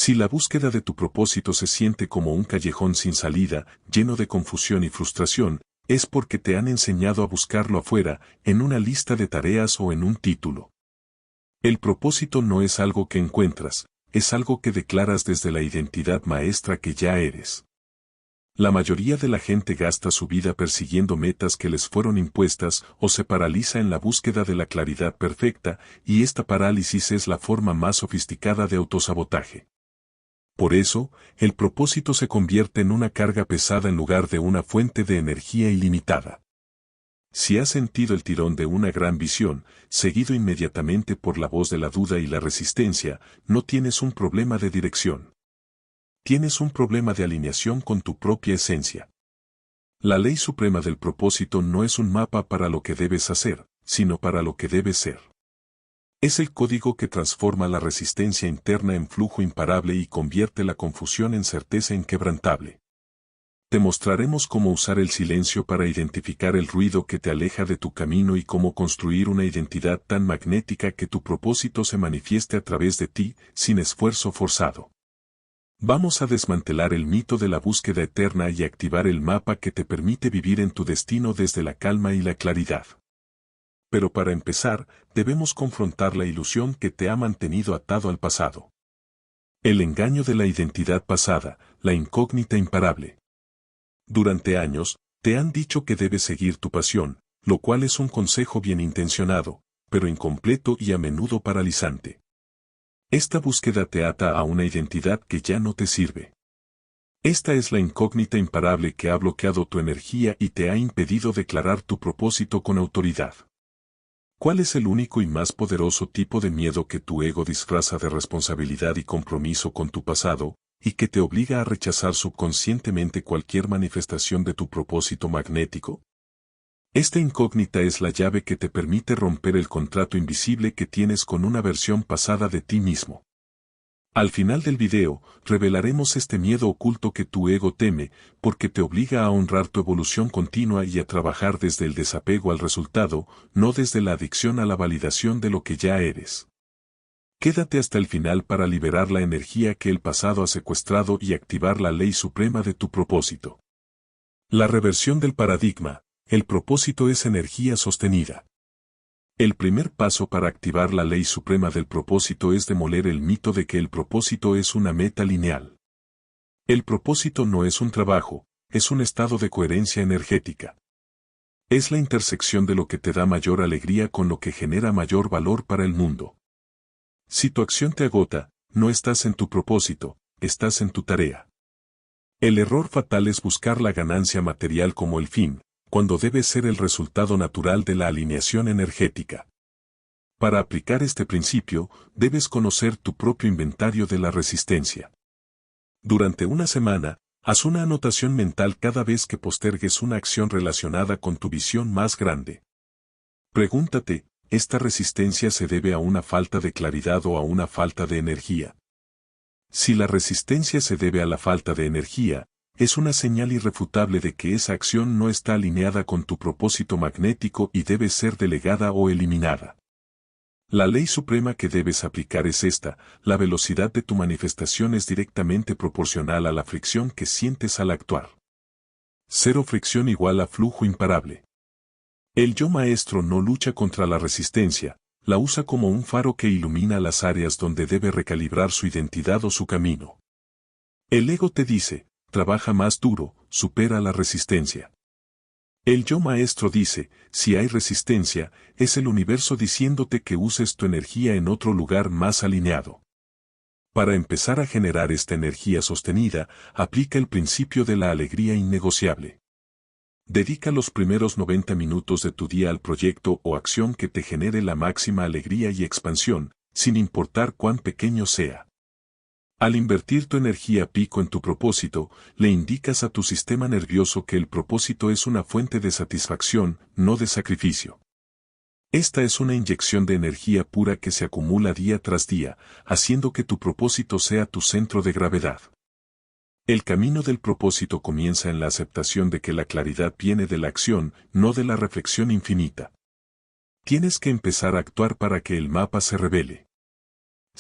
Si la búsqueda de tu propósito se siente como un callejón sin salida, lleno de confusión y frustración, es porque te han enseñado a buscarlo afuera, en una lista de tareas o en un título. El propósito no es algo que encuentras, es algo que declaras desde la identidad maestra que ya eres. La mayoría de la gente gasta su vida persiguiendo metas que les fueron impuestas o se paraliza en la búsqueda de la claridad perfecta, y esta parálisis es la forma más sofisticada de autosabotaje. Por eso, el propósito se convierte en una carga pesada en lugar de una fuente de energía ilimitada. Si has sentido el tirón de una gran visión, seguido inmediatamente por la voz de la duda y la resistencia, no tienes un problema de dirección. Tienes un problema de alineación con tu propia esencia. La ley suprema del propósito no es un mapa para lo que debes hacer, sino para lo que debes ser. Es el código que transforma la resistencia interna en flujo imparable y convierte la confusión en certeza inquebrantable. Te mostraremos cómo usar el silencio para identificar el ruido que te aleja de tu camino y cómo construir una identidad tan magnética que tu propósito se manifieste a través de ti, sin esfuerzo forzado. Vamos a desmantelar el mito de la búsqueda eterna y activar el mapa que te permite vivir en tu destino desde la calma y la claridad. Pero para empezar, debemos confrontar la ilusión que te ha mantenido atado al pasado. El engaño de la identidad pasada, la incógnita imparable. Durante años, te han dicho que debes seguir tu pasión, lo cual es un consejo bien intencionado, pero incompleto y a menudo paralizante. Esta búsqueda te ata a una identidad que ya no te sirve. Esta es la incógnita imparable que ha bloqueado tu energía y te ha impedido declarar tu propósito con autoridad. ¿Cuál es el único y más poderoso tipo de miedo que tu ego disfraza de responsabilidad y compromiso con tu pasado, y que te obliga a rechazar subconscientemente cualquier manifestación de tu propósito magnético? Esta incógnita es la llave que te permite romper el contrato invisible que tienes con una versión pasada de ti mismo. Al final del video, revelaremos este miedo oculto que tu ego teme, porque te obliga a honrar tu evolución continua y a trabajar desde el desapego al resultado, no desde la adicción a la validación de lo que ya eres. Quédate hasta el final para liberar la energía que el pasado ha secuestrado y activar la ley suprema de tu propósito. La reversión del paradigma. El propósito es energía sostenida. El primer paso para activar la ley suprema del propósito es demoler el mito de que el propósito es una meta lineal. El propósito no es un trabajo, es un estado de coherencia energética. Es la intersección de lo que te da mayor alegría con lo que genera mayor valor para el mundo. Si tu acción te agota, no estás en tu propósito, estás en tu tarea. El error fatal es buscar la ganancia material como el fin, cuando debe ser el resultado natural de la alineación energética. Para aplicar este principio, debes conocer tu propio inventario de la resistencia. Durante una semana, haz una anotación mental cada vez que postergues una acción relacionada con tu visión más grande. Pregúntate, ¿esta resistencia se debe a una falta de claridad o a una falta de energía? Si la resistencia se debe a la falta de energía, es una señal irrefutable de que esa acción no está alineada con tu propósito magnético y debe ser delegada o eliminada. La ley suprema que debes aplicar es esta: la velocidad de tu manifestación es directamente proporcional a la fricción que sientes al actuar. Cero fricción igual a flujo imparable. El yo maestro no lucha contra la resistencia, la usa como un faro que ilumina las áreas donde debe recalibrar su identidad o su camino. El ego te dice: trabaja más duro, supera la resistencia. El yo maestro dice: si hay resistencia, es el universo diciéndote que uses tu energía en otro lugar más alineado. Para empezar a generar esta energía sostenida, aplica el principio de la alegría innegociable. Dedica los primeros 90 minutos de tu día al proyecto o acción que te genere la máxima alegría y expansión, sin importar cuán pequeño sea. Al invertir tu energía pico en tu propósito, le indicas a tu sistema nervioso que el propósito es una fuente de satisfacción, no de sacrificio. Esta es una inyección de energía pura que se acumula día tras día, haciendo que tu propósito sea tu centro de gravedad. El camino del propósito comienza en la aceptación de que la claridad viene de la acción, no de la reflexión infinita. Tienes que empezar a actuar para que el mapa se revele.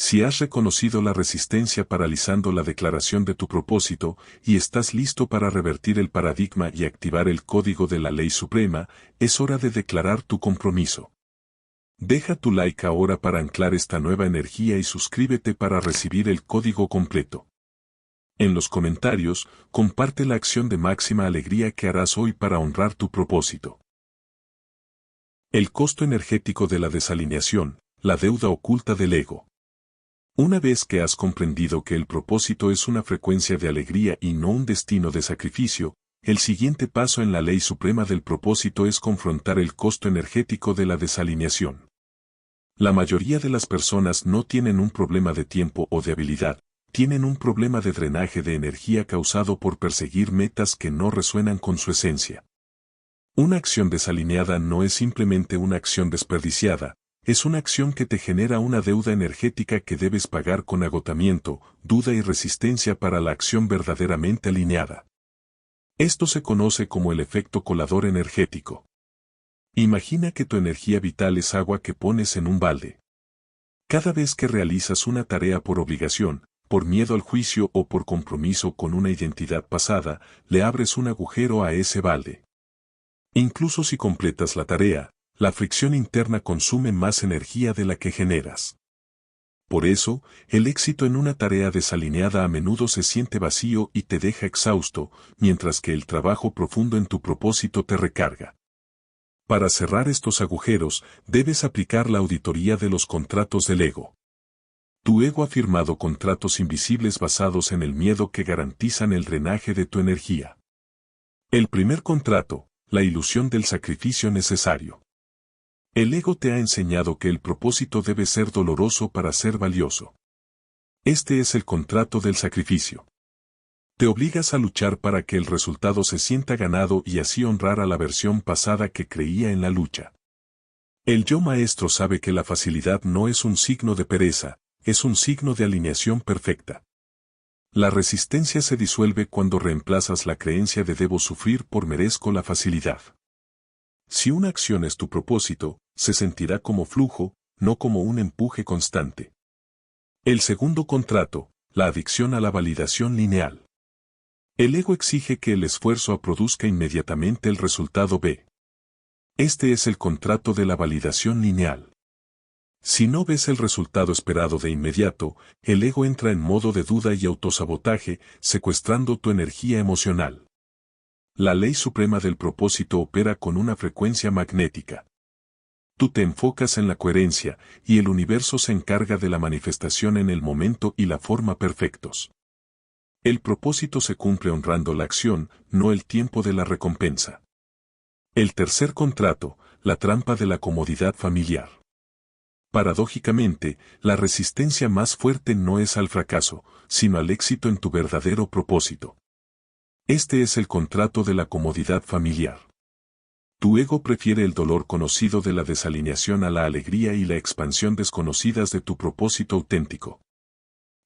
Si has reconocido la resistencia paralizando la declaración de tu propósito y estás listo para revertir el paradigma y activar el código de la ley suprema, es hora de declarar tu compromiso. Deja tu like ahora para anclar esta nueva energía y suscríbete para recibir el código completo. En los comentarios, comparte la acción de máxima alegría que harás hoy para honrar tu propósito. El costo energético de la desalineación, la deuda oculta del ego. Una vez que has comprendido que el propósito es una frecuencia de alegría y no un destino de sacrificio, el siguiente paso en la ley suprema del propósito es confrontar el costo energético de la desalineación. La mayoría de las personas no tienen un problema de tiempo o de habilidad, tienen un problema de drenaje de energía causado por perseguir metas que no resuenan con su esencia. Una acción desalineada no es simplemente una acción desperdiciada, es una acción que te genera una deuda energética que debes pagar con agotamiento, duda y resistencia para la acción verdaderamente alineada. Esto se conoce como el efecto colador energético. Imagina que tu energía vital es agua que pones en un balde. Cada vez que realizas una tarea por obligación, por miedo al juicio o por compromiso con una identidad pasada, le abres un agujero a ese balde. Incluso si completas la tarea, la fricción interna consume más energía de la que generas. Por eso, el éxito en una tarea desalineada a menudo se siente vacío y te deja exhausto, mientras que el trabajo profundo en tu propósito te recarga. Para cerrar estos agujeros, debes aplicar la auditoría de los contratos del ego. Tu ego ha firmado contratos invisibles basados en el miedo que garantizan el drenaje de tu energía. El primer contrato, la ilusión del sacrificio necesario. El ego te ha enseñado que el propósito debe ser doloroso para ser valioso. Este es el contrato del sacrificio. Te obligas a luchar para que el resultado se sienta ganado y así honrar a la versión pasada que creía en la lucha. El yo maestro sabe que la facilidad no es un signo de pereza, es un signo de alineación perfecta. La resistencia se disuelve cuando reemplazas la creencia de debo sufrir por merezco la facilidad. Si una acción es tu propósito, se sentirá como flujo, no como un empuje constante. El segundo contrato, la adicción a la validación lineal. El ego exige que el esfuerzo produzca inmediatamente el resultado B. Este es el contrato de la validación lineal. Si no ves el resultado esperado de inmediato, el ego entra en modo de duda y autosabotaje, secuestrando tu energía emocional. La ley suprema del propósito opera con una frecuencia magnética. Tú te enfocas en la coherencia, y el universo se encarga de la manifestación en el momento y la forma perfectos. El propósito se cumple honrando la acción, no el tiempo de la recompensa. El tercer contrato, la trampa de la comodidad familiar. Paradójicamente, la resistencia más fuerte no es al fracaso, sino al éxito en tu verdadero propósito. Este es el contrato de la comodidad familiar. Tu ego prefiere el dolor conocido de la desalineación a la alegría y la expansión desconocidas de tu propósito auténtico.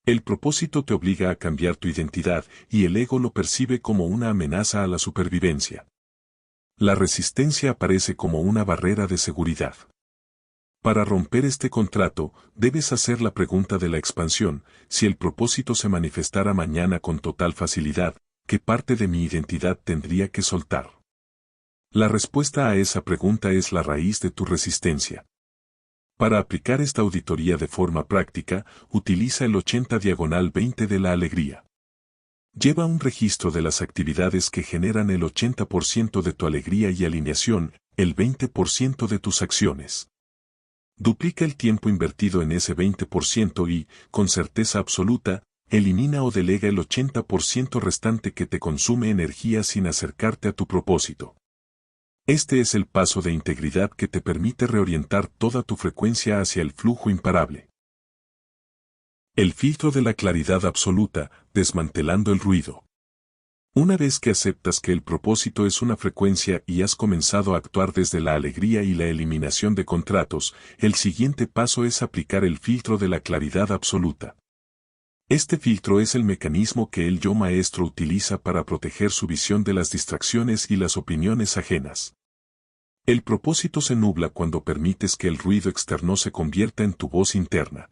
El propósito te obliga a cambiar tu identidad y el ego lo percibe como una amenaza a la supervivencia. La resistencia aparece como una barrera de seguridad. Para romper este contrato, debes hacer la pregunta de la expansión: si el propósito se manifestara mañana con total facilidad, ¿qué parte de mi identidad tendría que soltar? La respuesta a esa pregunta es la raíz de tu resistencia. Para aplicar esta auditoría de forma práctica, utiliza el 80/20 de la alegría. Lleva un registro de las actividades que generan el 80% de tu alegría y alineación, el 20% de tus acciones. Duplica el tiempo invertido en ese 20% y, con certeza absoluta, elimina o delega el 80% restante que te consume energía sin acercarte a tu propósito. Este es el paso de integridad que te permite reorientar toda tu frecuencia hacia el flujo imparable. El filtro de la claridad absoluta, desmantelando el ruido. Una vez que aceptas que el propósito es una frecuencia y has comenzado a actuar desde la alegría y la eliminación de contratos, el siguiente paso es aplicar el filtro de la claridad absoluta. Este filtro es el mecanismo que el yo maestro utiliza para proteger su visión de las distracciones y las opiniones ajenas. El propósito se nubla cuando permites que el ruido externo se convierta en tu voz interna.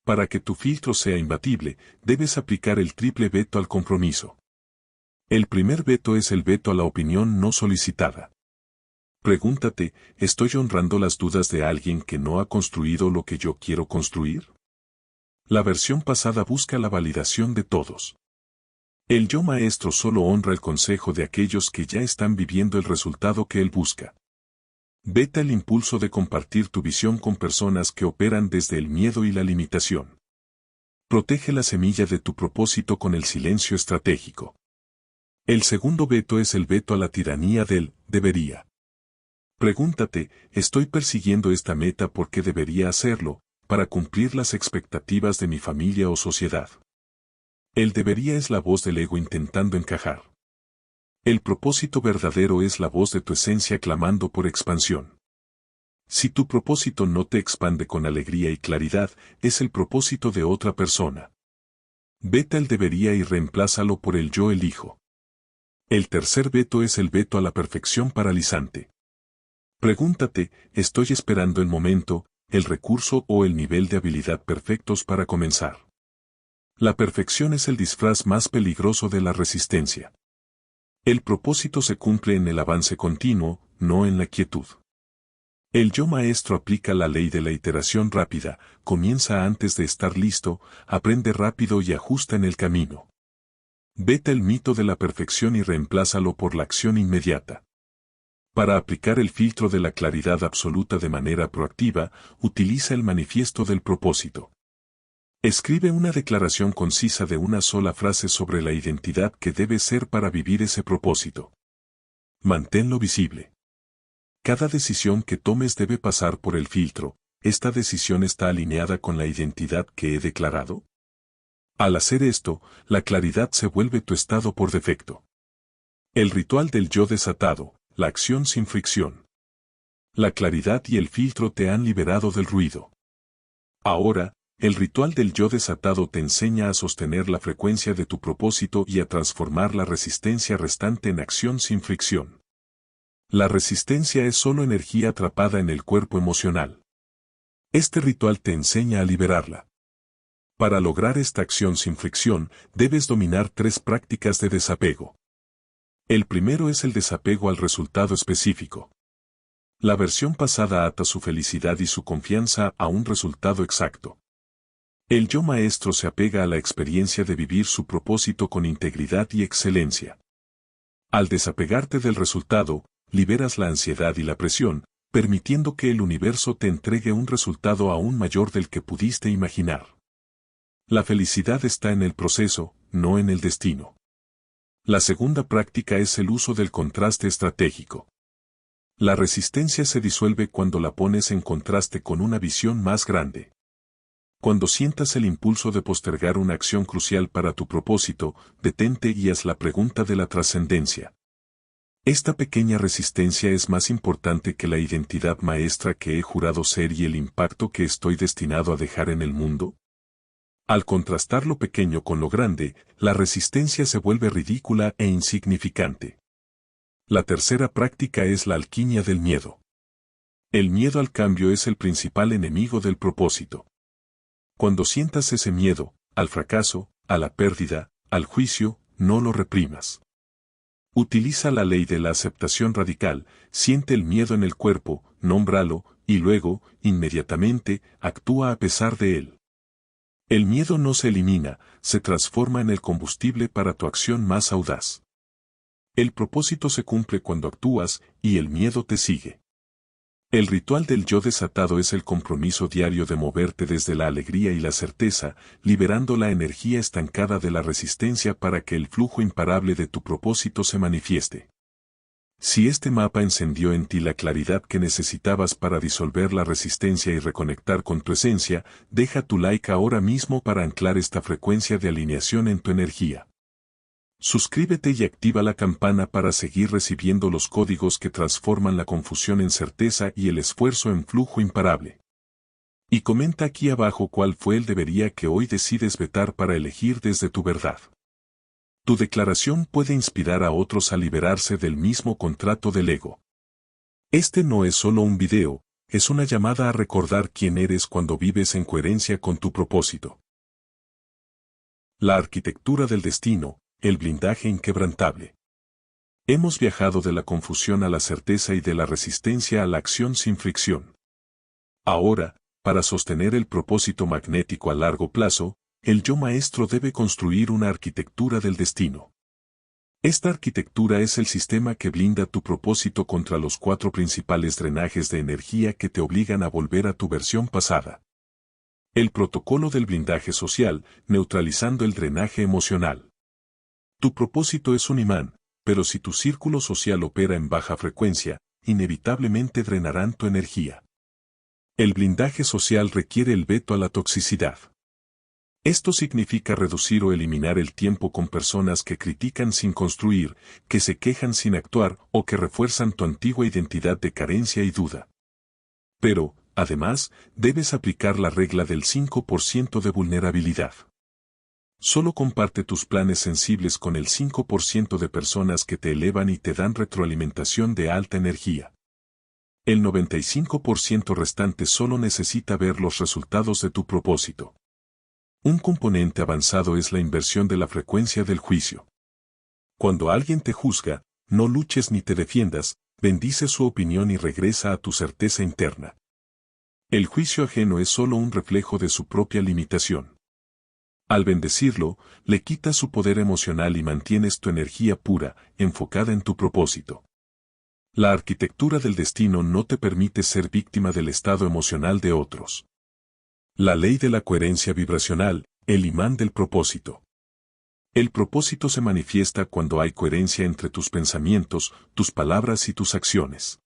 Para que tu filtro sea imbatible, debes aplicar el triple veto al compromiso. El primer veto es el veto a la opinión no solicitada. Pregúntate, ¿estoy honrando las dudas de alguien que no ha construido lo que yo quiero construir? La versión pasada busca la validación de todos. El yo maestro solo honra el consejo de aquellos que ya están viviendo el resultado que él busca. Veta el impulso de compartir tu visión con personas que operan desde el miedo y la limitación. Protege la semilla de tu propósito con el silencio estratégico. El segundo veto es el veto a la tiranía del debería. Pregúntate, ¿estoy persiguiendo esta meta porque debería hacerlo, para cumplir las expectativas de mi familia o sociedad? El debería es la voz del ego intentando encajar. El propósito verdadero es la voz de tu esencia clamando por expansión. Si tu propósito no te expande con alegría y claridad, es el propósito de otra persona. Veta el debería y reemplázalo por el yo elijo. El tercer veto es el veto a la perfección paralizante. Pregúntate, ¿estoy esperando el momento, el recurso o el nivel de habilidad perfectos para comenzar? La perfección es el disfraz más peligroso de la resistencia. El propósito se cumple en el avance continuo, no en la quietud. El yo maestro aplica la ley de la iteración rápida, comienza antes de estar listo, aprende rápido y ajusta en el camino. Veta el mito de la perfección y reemplázalo por la acción inmediata. Para aplicar el filtro de la claridad absoluta de manera proactiva, utiliza el manifiesto del propósito. Escribe una declaración concisa de una sola frase sobre la identidad que debe ser para vivir ese propósito. Manténlo visible. Cada decisión que tomes debe pasar por el filtro. ¿Esta decisión está alineada con la identidad que he declarado? Al hacer esto, la claridad se vuelve tu estado por defecto. El ritual del yo desatado, la acción sin fricción. La claridad y el filtro te han liberado del ruido. Ahora, el ritual del yo desatado te enseña a sostener la frecuencia de tu propósito y a transformar la resistencia restante en acción sin fricción. La resistencia es solo energía atrapada en el cuerpo emocional. Este ritual te enseña a liberarla. Para lograr esta acción sin fricción, debes dominar 3 prácticas de desapego. El primero es el desapego al resultado específico. La versión pasada ata su felicidad y su confianza a un resultado exacto. El yo maestro se apega a la experiencia de vivir su propósito con integridad y excelencia. Al desapegarte del resultado, liberas la ansiedad y la presión, permitiendo que el universo te entregue un resultado aún mayor del que pudiste imaginar. La felicidad está en el proceso, no en el destino. La segunda práctica es el uso del contraste estratégico. La resistencia se disuelve cuando la pones en contraste con una visión más grande. Cuando sientas el impulso de postergar una acción crucial para tu propósito, detente y haz la pregunta de la trascendencia. ¿Esta pequeña resistencia es más importante que la identidad maestra que he jurado ser y el impacto que estoy destinado a dejar en el mundo? Al contrastar lo pequeño con lo grande, la resistencia se vuelve ridícula e insignificante. La tercera práctica es la alquimia del miedo. El miedo al cambio es el principal enemigo del propósito. Cuando sientas ese miedo, al fracaso, a la pérdida, al juicio, no lo reprimas. Utiliza la ley de la aceptación radical, siente el miedo en el cuerpo, nómbralo, y luego, inmediatamente, actúa a pesar de él. El miedo no se elimina, se transforma en el combustible para tu acción más audaz. El propósito se cumple cuando actúas, y el miedo te sigue. El ritual del yo desatado es el compromiso diario de moverte desde la alegría y la certeza, liberando la energía estancada de la resistencia para que el flujo imparable de tu propósito se manifieste. Si este mapa encendió en ti la claridad que necesitabas para disolver la resistencia y reconectar con tu esencia, deja tu like ahora mismo para anclar esta frecuencia de alineación en tu energía. Suscríbete y activa la campana para seguir recibiendo los códigos que transforman la confusión en certeza y el esfuerzo en flujo imparable. Y comenta aquí abajo cuál fue el debería que hoy decides vetar para elegir desde tu verdad. Tu declaración puede inspirar a otros a liberarse del mismo contrato del ego. Este no es solo un video, es una llamada a recordar quién eres cuando vives en coherencia con tu propósito. La arquitectura del destino, el blindaje inquebrantable. Hemos viajado de la confusión a la certeza y de la resistencia a la acción sin fricción. Ahora, para sostener el propósito magnético a largo plazo, el yo maestro debe construir una arquitectura del destino. Esta arquitectura es el sistema que blinda tu propósito contra los 4 principales drenajes de energía que te obligan a volver a tu versión pasada. El protocolo del blindaje social, neutralizando el drenaje emocional. Tu propósito es un imán, pero si tu círculo social opera en baja frecuencia, inevitablemente drenarán tu energía. El blindaje social requiere el veto a la toxicidad. Esto significa reducir o eliminar el tiempo con personas que critican sin construir, que se quejan sin actuar o que refuerzan tu antigua identidad de carencia y duda. Pero, además, debes aplicar la regla del 5% de vulnerabilidad. Solo comparte tus planes sensibles con el 5% de personas que te elevan y te dan retroalimentación de alta energía. El 95% restante solo necesita ver los resultados de tu propósito. Un componente avanzado es la inversión de la frecuencia del juicio. Cuando alguien te juzga, no luches ni te defiendas, bendice su opinión y regresa a tu certeza interna. El juicio ajeno es solo un reflejo de su propia limitación. Al bendecirlo, le quitas su poder emocional y mantienes tu energía pura, enfocada en tu propósito. La arquitectura del destino no te permite ser víctima del estado emocional de otros. La ley de la coherencia vibracional, el imán del propósito. El propósito se manifiesta cuando hay coherencia entre tus pensamientos, tus palabras y tus acciones.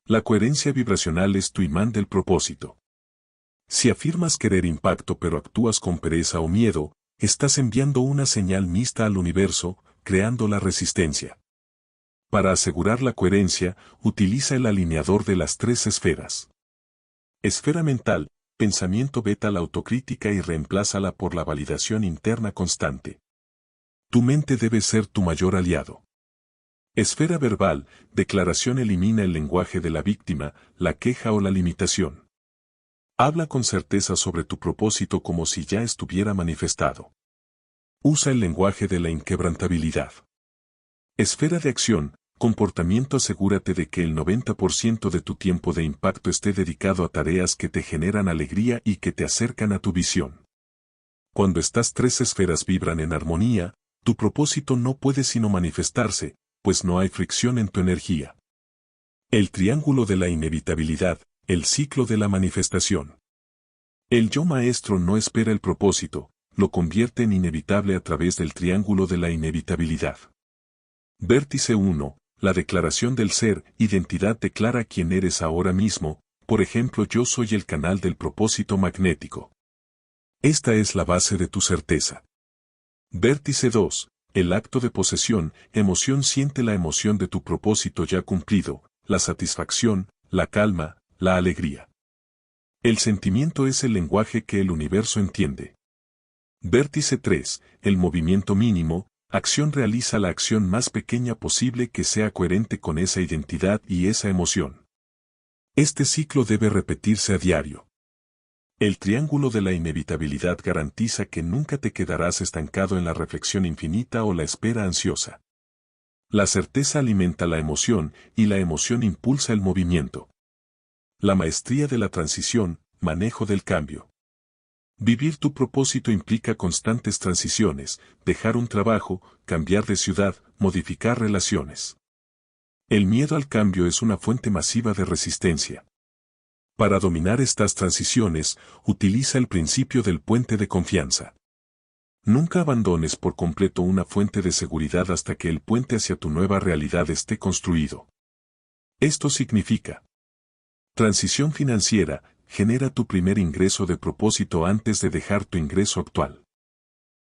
La coherencia vibracional es tu imán del propósito. Si afirmas querer impacto pero actúas con pereza o miedo, estás enviando una señal mixta al universo, creando la resistencia. Para asegurar la coherencia, utiliza el alineador de las 3 esferas. Esfera mental, pensamiento veta la autocrítica y reemplázala por la validación interna constante. Tu mente debe ser tu mayor aliado. Esfera verbal, declaración elimina el lenguaje de la víctima, la queja o la limitación. Habla con certeza sobre tu propósito como si ya estuviera manifestado. Usa el lenguaje de la inquebrantabilidad. Esfera de acción, comportamiento. Asegúrate de que el 90% de tu tiempo de impacto esté dedicado a tareas que te generan alegría y que te acercan a tu visión. Cuando estas 3 esferas vibran en armonía, tu propósito no puede sino manifestarse, pues no hay fricción en tu energía. El triángulo de la inevitabilidad, el ciclo de la manifestación. El yo maestro no espera el propósito, lo convierte en inevitable a través del triángulo de la inevitabilidad. Vértice 1. La declaración del ser, identidad. Declara quién eres ahora mismo, por ejemplo, yo soy el canal del propósito magnético. Esta es la base de tu certeza. Vértice 2. El acto de posesión, emoción. Siente la emoción de tu propósito ya cumplido, la satisfacción, la calma, la alegría. El sentimiento es el lenguaje que el universo entiende. Vértice 3. El movimiento mínimo, acción. Realiza la acción más pequeña posible que sea coherente con esa identidad y esa emoción. Este ciclo debe repetirse a diario. El triángulo de la inevitabilidad garantiza que nunca te quedarás estancado en la reflexión infinita o la espera ansiosa. La certeza alimenta la emoción y la emoción impulsa el movimiento. La maestría de la transición, manejo del cambio. Vivir tu propósito implica constantes transiciones, dejar un trabajo, cambiar de ciudad, modificar relaciones. El miedo al cambio es una fuente masiva de resistencia. Para dominar estas transiciones, utiliza el principio del puente de confianza. Nunca abandones por completo una fuente de seguridad hasta que el puente hacia tu nueva realidad esté construido. Esto significa: transición financiera. Genera tu primer ingreso de propósito antes de dejar tu ingreso actual.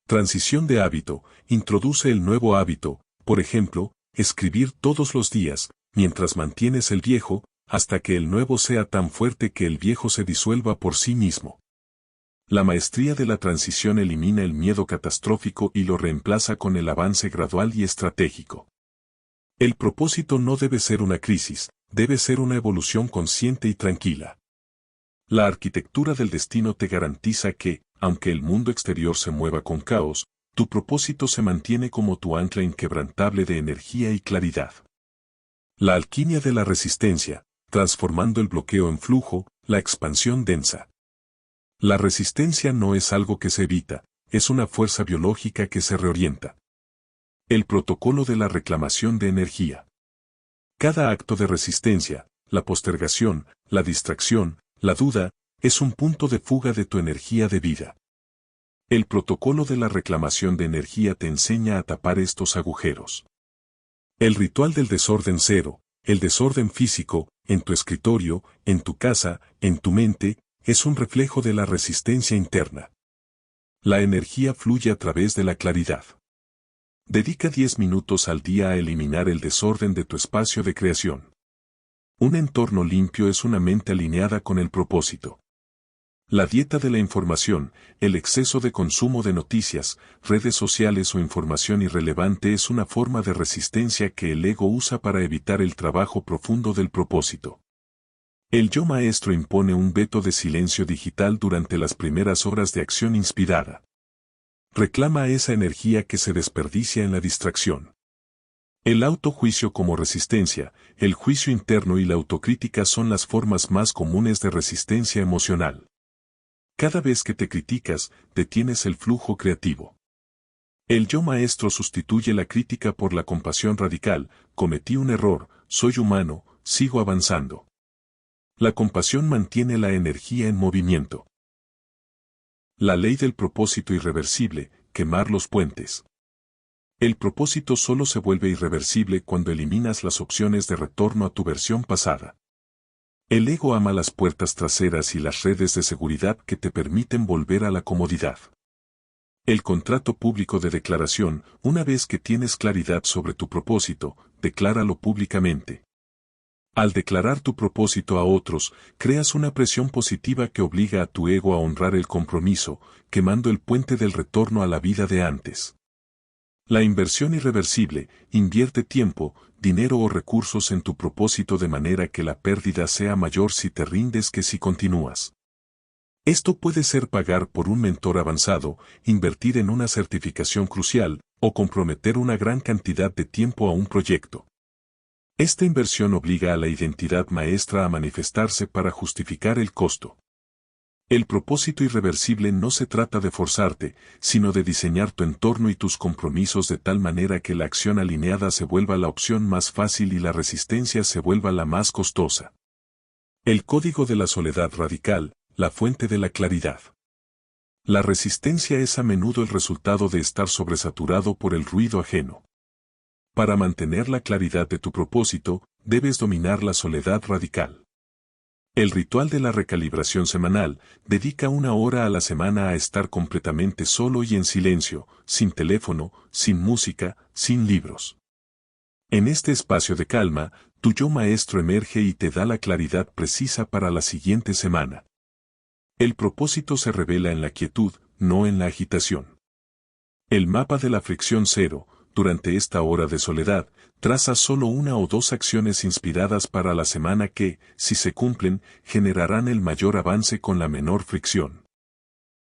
Transición de hábito. Introduce el nuevo hábito, por ejemplo, escribir todos los días, mientras mantienes el viejo, hasta que el nuevo sea tan fuerte que el viejo se disuelva por sí mismo. La maestría de la transición elimina el miedo catastrófico y lo reemplaza con el avance gradual y estratégico. El propósito no debe ser una crisis, debe ser una evolución consciente y tranquila. La arquitectura del destino te garantiza que, aunque el mundo exterior se mueva con caos, tu propósito se mantiene como tu ancla inquebrantable de energía y claridad. La alquimia de la resistencia, transformando el bloqueo en flujo, la expansión densa. La resistencia no es algo que se evita, es una fuerza biológica que se reorienta. El protocolo de la reclamación de energía. Cada acto de resistencia, la postergación, la distracción, la duda, es un punto de fuga de tu energía de vida. El protocolo de la reclamación de energía te enseña a tapar estos agujeros. El ritual del desorden cero, el desorden físico, en tu escritorio, en tu casa, en tu mente, es un reflejo de la resistencia interna. La energía fluye a través de la claridad. Dedica 10 minutos al día a eliminar el desorden de tu espacio de creación. Un entorno limpio es una mente alineada con el propósito. La dieta de la información, el exceso de consumo de noticias, redes sociales o información irrelevante es una forma de resistencia que el ego usa para evitar el trabajo profundo del propósito. El yo maestro impone un veto de silencio digital durante las primeras horas de acción inspirada. Reclama esa energía que se desperdicia en la distracción. El autojuicio como resistencia, el juicio interno y la autocrítica son las formas más comunes de resistencia emocional. Cada vez que te criticas, detienes el flujo creativo. El yo maestro sustituye la crítica por la compasión radical, cometí un error, soy humano, sigo avanzando. La compasión mantiene la energía en movimiento. La ley del propósito irreversible, quemar los puentes. El propósito solo se vuelve irreversible cuando eliminas las opciones de retorno a tu versión pasada. El ego ama las puertas traseras y las redes de seguridad que te permiten volver a la comodidad. El contrato público de declaración, una vez que tienes claridad sobre tu propósito, decláralo públicamente. Al declarar tu propósito a otros, creas una presión positiva que obliga a tu ego a honrar el compromiso, quemando el puente del retorno a la vida de antes. La inversión irreversible, invierte tiempo, dinero o recursos en tu propósito de manera que la pérdida sea mayor si te rindes que si continúas. Esto puede ser pagar por un mentor avanzado, invertir en una certificación crucial, o comprometer una gran cantidad de tiempo a un proyecto. Esta inversión obliga a la identidad maestra a manifestarse para justificar el costo. El propósito irreversible no se trata de forzarte, sino de diseñar tu entorno y tus compromisos de tal manera que la acción alineada se vuelva la opción más fácil y la resistencia se vuelva la más costosa. El código de la soledad radical, la fuente de la claridad. La resistencia es a menudo el resultado de estar sobresaturado por el ruido ajeno. Para mantener la claridad de tu propósito, debes dominar la soledad radical. El ritual de la recalibración semanal, dedica 1 hora a la semana a estar completamente solo y en silencio, sin teléfono, sin música, sin libros. En este espacio de calma, tu yo maestro emerge y te da la claridad precisa para la siguiente semana. El propósito se revela en la quietud, no en la agitación. El mapa de la fricción cero, durante esta hora de soledad, traza solo 1 o 2 acciones inspiradas para la semana que, si se cumplen, generarán el mayor avance con la menor fricción.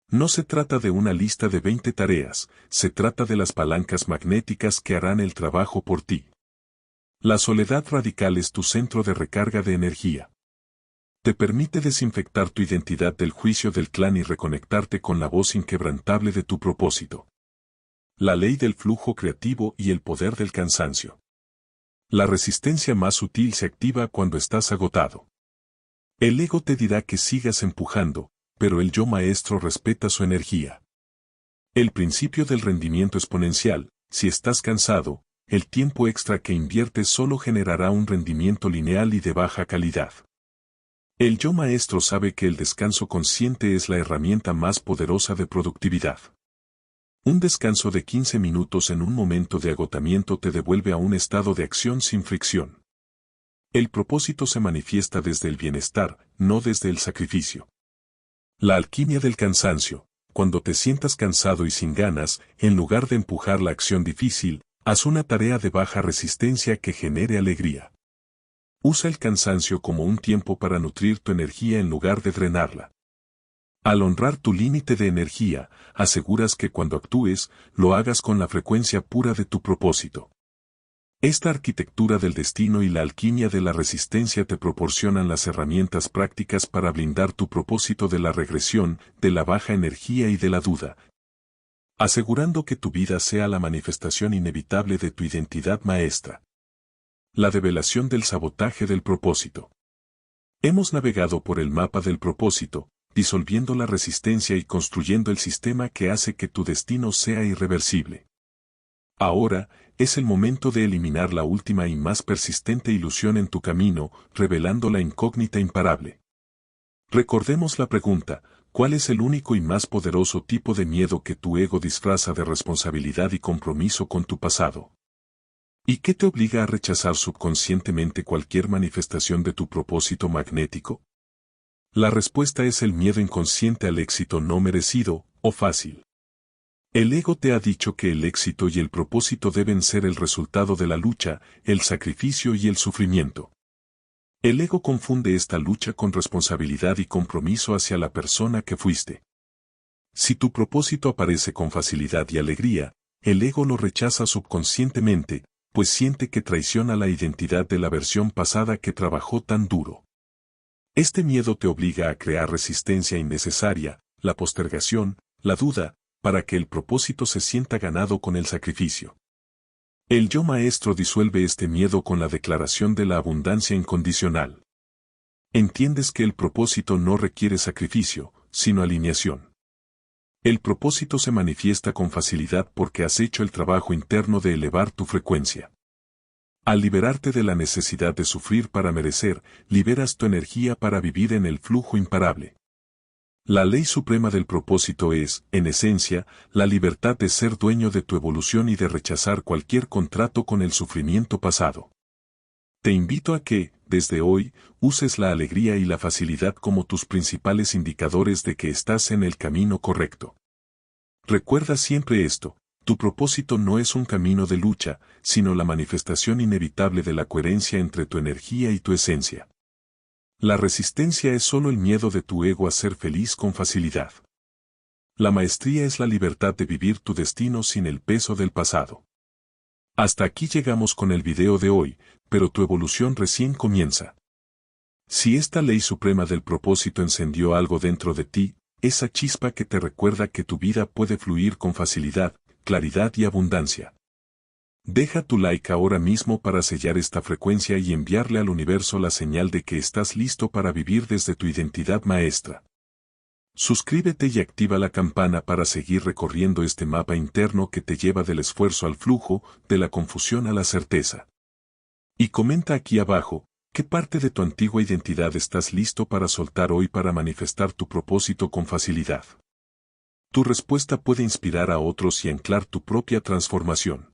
No se trata de una lista de 20 tareas, se trata de las palancas magnéticas que harán el trabajo por ti. La soledad radical es tu centro de recarga de energía. Te permite desinfectar tu identidad del juicio del clan y reconectarte con la voz inquebrantable de tu propósito. La ley del flujo creativo y el poder del cansancio. La resistencia más sutil se activa cuando estás agotado. El ego te dirá que sigas empujando, pero el yo maestro respeta su energía. El principio del rendimiento exponencial, si estás cansado, el tiempo extra que inviertes solo generará un rendimiento lineal y de baja calidad. El yo maestro sabe que el descanso consciente es la herramienta más poderosa de productividad. Un descanso de 15 minutos en un momento de agotamiento te devuelve a un estado de acción sin fricción. El propósito se manifiesta desde el bienestar, no desde el sacrificio. La alquimia del cansancio. Cuando te sientas cansado y sin ganas, en lugar de empujar la acción difícil, haz una tarea de baja resistencia que genere alegría. Usa el cansancio como un tiempo para nutrir tu energía en lugar de drenarla. Al honrar tu límite de energía, aseguras que cuando actúes, lo hagas con la frecuencia pura de tu propósito. Esta arquitectura del destino y la alquimia de la resistencia te proporcionan las herramientas prácticas para blindar tu propósito de la regresión, de la baja energía y de la duda, asegurando que tu vida sea la manifestación inevitable de tu identidad maestra. La develación del sabotaje del propósito. Hemos navegado por el mapa del propósito, disolviendo la resistencia y construyendo el sistema que hace que tu destino sea irreversible. Ahora, es el momento de eliminar la última y más persistente ilusión en tu camino, revelando la incógnita imparable. Recordemos la pregunta: ¿cuál es el único y más poderoso tipo de miedo que tu ego disfraza de responsabilidad y compromiso con tu pasado? ¿Y qué te obliga a rechazar subconscientemente cualquier manifestación de tu propósito magnético? La respuesta es el miedo inconsciente al éxito no merecido, o fácil. El ego te ha dicho que el éxito y el propósito deben ser el resultado de la lucha, el sacrificio y el sufrimiento. El ego confunde esta lucha con responsabilidad y compromiso hacia la persona que fuiste. Si tu propósito aparece con facilidad y alegría, el ego lo rechaza subconscientemente, pues siente que traiciona la identidad de la versión pasada que trabajó tan duro. Este miedo te obliga a crear resistencia innecesaria, la postergación, la duda, para que el propósito se sienta ganado con el sacrificio. El yo maestro disuelve este miedo con la declaración de la abundancia incondicional. Entiendes que el propósito no requiere sacrificio, sino alineación. El propósito se manifiesta con facilidad porque has hecho el trabajo interno de elevar tu frecuencia. Al liberarte de la necesidad de sufrir para merecer, liberas tu energía para vivir en el flujo imparable. La ley suprema del propósito es, en esencia, la libertad de ser dueño de tu evolución y de rechazar cualquier contrato con el sufrimiento pasado. Te invito a que, desde hoy, uses la alegría y la facilidad como tus principales indicadores de que estás en el camino correcto. Recuerda siempre esto: tu propósito no es un camino de lucha, sino la manifestación inevitable de la coherencia entre tu energía y tu esencia. La resistencia es solo el miedo de tu ego a ser feliz con facilidad. La maestría es la libertad de vivir tu destino sin el peso del pasado. Hasta aquí llegamos con el video de hoy, pero tu evolución recién comienza. Si esta ley suprema del propósito encendió algo dentro de ti, esa chispa que te recuerda que tu vida puede fluir con facilidad, claridad y abundancia. Deja tu like ahora mismo para sellar esta frecuencia y enviarle al universo la señal de que estás listo para vivir desde tu identidad maestra. Suscríbete y activa la campana para seguir recorriendo este mapa interno que te lleva del esfuerzo al flujo, de la confusión a la certeza. Y comenta aquí abajo: ¿qué parte de tu antigua identidad estás listo para soltar hoy para manifestar tu propósito con facilidad? Tu respuesta puede inspirar a otros y anclar tu propia transformación.